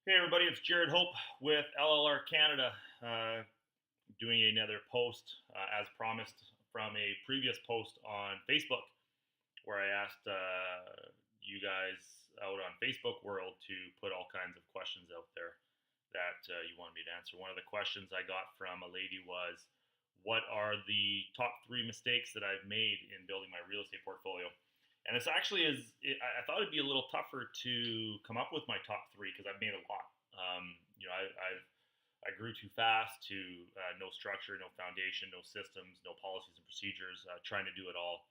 Hey everybody, it's Jared Hope with LLR Canada, doing another post as promised from a previous post on Facebook where I asked you guys out on Facebook world to put all kinds of questions out there that you wanted me to answer. One of the questions I got from a lady was, what are the top three mistakes that I've made in building my real estate portfolio? And this actually is, I thought it'd be a little tougher to come up with my top three because I've made a lot. I grew too fast to no structure, no foundation, no systems, no policies and procedures, trying to do it all.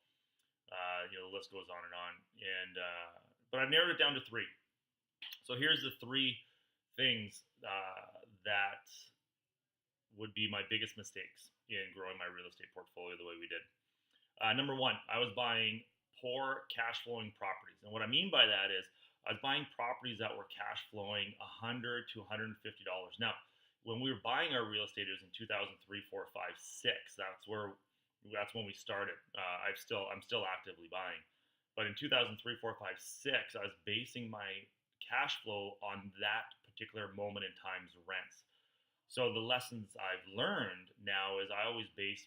The list goes on and on. But I've narrowed it down to three. So here's the three things that would be my biggest mistakes in growing my real estate portfolio the way we did. Number one, I was buying poor cash flowing properties. And what I mean by that is I was buying properties that were cash flowing $100 to $150. Now, when we were buying our real estate, it was in 2003, 4, 5, 6. That's when we started. I'm still actively buying. But in 2003, 4, 5, 6, I was basing my cash flow on that particular moment in time's rents. So the lessons I've learned now is I always base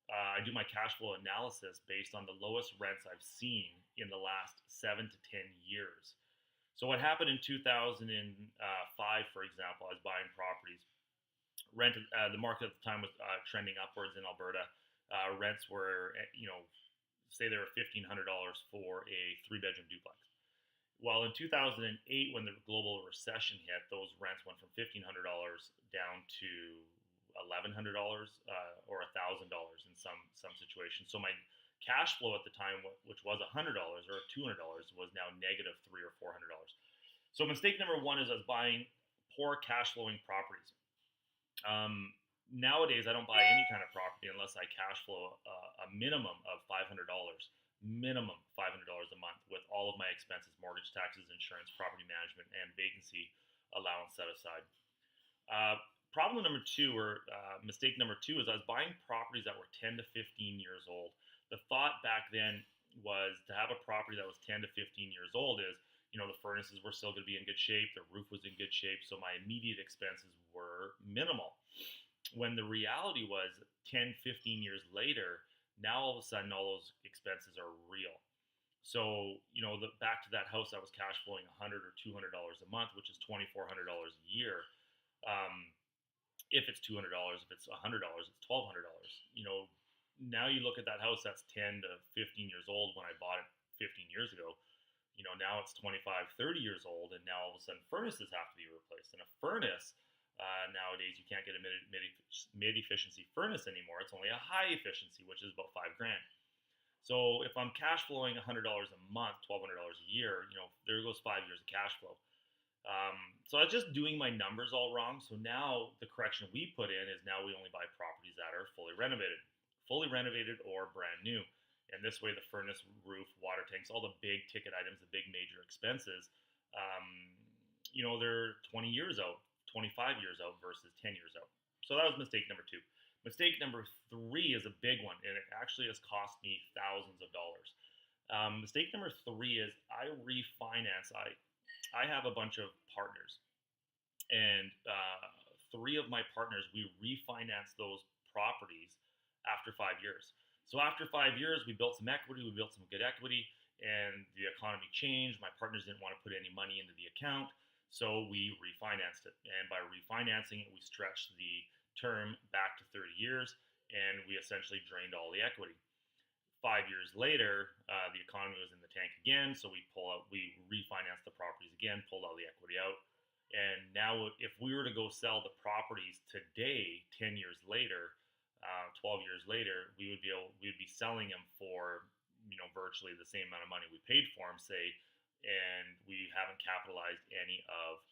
I do my cash flow analysis based on the lowest rents I've seen in the last 7 to 10 years. So what happened in 2005, for example, I was buying properties. The market at the time was trending upwards in Alberta. Rents were, say they were $1,500 for a three-bedroom duplex. Well, in 2008, when the global recession hit, those rents went from $1,500 down to $1,100 or $1,000 in some situations. So my cash flow at the time, which was $100 or $200, was now negative $300 or $400. So mistake number one is I was buying poor cash flowing properties. Nowadays, I don't buy any kind of property unless I cash flow a minimum of $500, minimum $500 a month, with all of my expenses, mortgage, taxes, insurance, property management, and vacancy allowance set aside. Problem number two, or mistake number two, is I was buying properties that were 10 to 15 years old. The thought back then was to have a property that was 10 to 15 years old is, the furnaces were still going to be in good shape, the roof was in good shape, so my immediate expenses were minimal. When the reality was 10, 15 years later, now all of a sudden all those expenses are real. So, back to that house I was cash flowing $100 or $200 a month, which is $2,400 a year. If it's $200, if it's $100, it's $1,200. Now you look at that house that's 10 to 15 years old when I bought it 15 years ago. Now it's 25, 30 years old, and now all of a sudden furnaces have to be replaced. And a furnace, nowadays you can't get a mid-efficiency furnace anymore. It's only a high efficiency, which is about $5,000. So if I'm cash flowing $100 a month, $1,200 a year, there goes 5 years of cash flow. So I was just doing my numbers all wrong. So now the correction we put in is now we only buy properties that are fully renovated or brand new. And this way the furnace, roof, water tanks, all the big ticket items, the big major expenses, they're 20 years out, 25 years out versus 10 years out. So that was mistake number two. Mistake number three is a big one, and it actually has cost me thousands of dollars. Mistake number three is I refinance. I have a bunch of partners, and three of my partners, we refinanced those properties after 5 years. So after 5 years, we built some equity, we built some good equity, and the economy changed. My partners didn't want to put any money into the account, so we refinanced it. And by refinancing it, we stretched the term back to 30 years, and we essentially drained all the equity. 5 years later, the economy was in the tank again, so we refinanced the properties again, pulled all the equity out, and now if we were to go sell the properties today, 10 years later, 12 years later, we'd be selling them for virtually the same amount of money we paid for them, say, and we haven't capitalized any of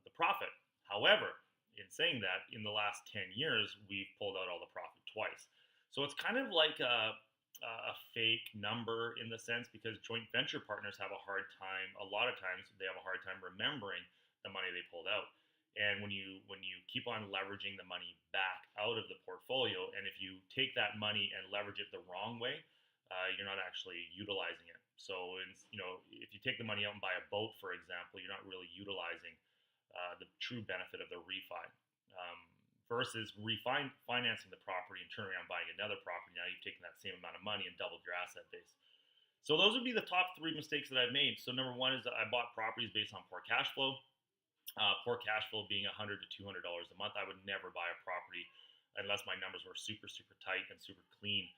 the profit. However, in saying that, in the last 10 years, we've pulled out all the profit twice. So it's kind of like a fake number in the sense, because joint venture partners have a lot of times they have a hard time remembering the money they pulled out. And when you keep on leveraging the money back out of the portfolio, and if you take that money and leverage it the wrong way, you're not actually utilizing it. So, if you take the money out and buy a boat, for example, you're not really utilizing the true benefit of the refi. Um, Versus refinancing the property and turning around buying another property. Now you've taken that same amount of money and doubled your asset base. So those would be the top three mistakes that I've made. So number one is that I bought properties based on poor cash flow. Poor cash flow being $100 to $200 a month. I would never buy a property unless my numbers were super, super tight and super clean.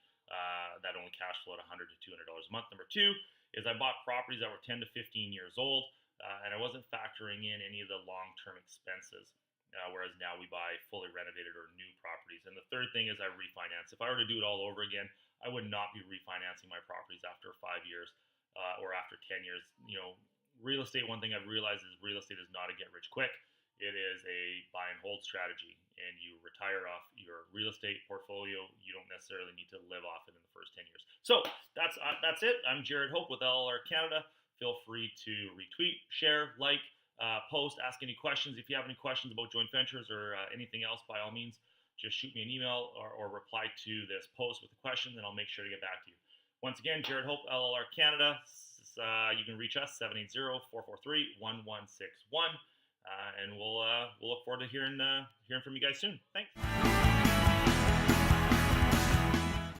That only cash flowed $100 to $200 a month. Number two is I bought properties that were 10 to 15 years old, and I wasn't factoring in any of the long-term expenses. Whereas now we buy fully renovated or new properties. And the third thing is I refinance. If I were to do it all over again, I would not be refinancing my properties after 5 years or after 10 years. Real estate, one thing I've realized is real estate is not a get rich quick. It is a buy and hold strategy, and you retire off your real estate portfolio. You don't necessarily need to live off it in the first 10 years. So that's it. I'm Jared Hope with LLR Canada. Feel free to retweet, share, like, post, ask any questions. If you have any questions about joint ventures or anything else, by all means, just shoot me an email or reply to this post with a question, and I'll make sure to get back to you. Once again, Jared Hope, LLR Canada. You can reach us 780-443-1161, and we'll look forward to hearing from you guys soon. Thanks.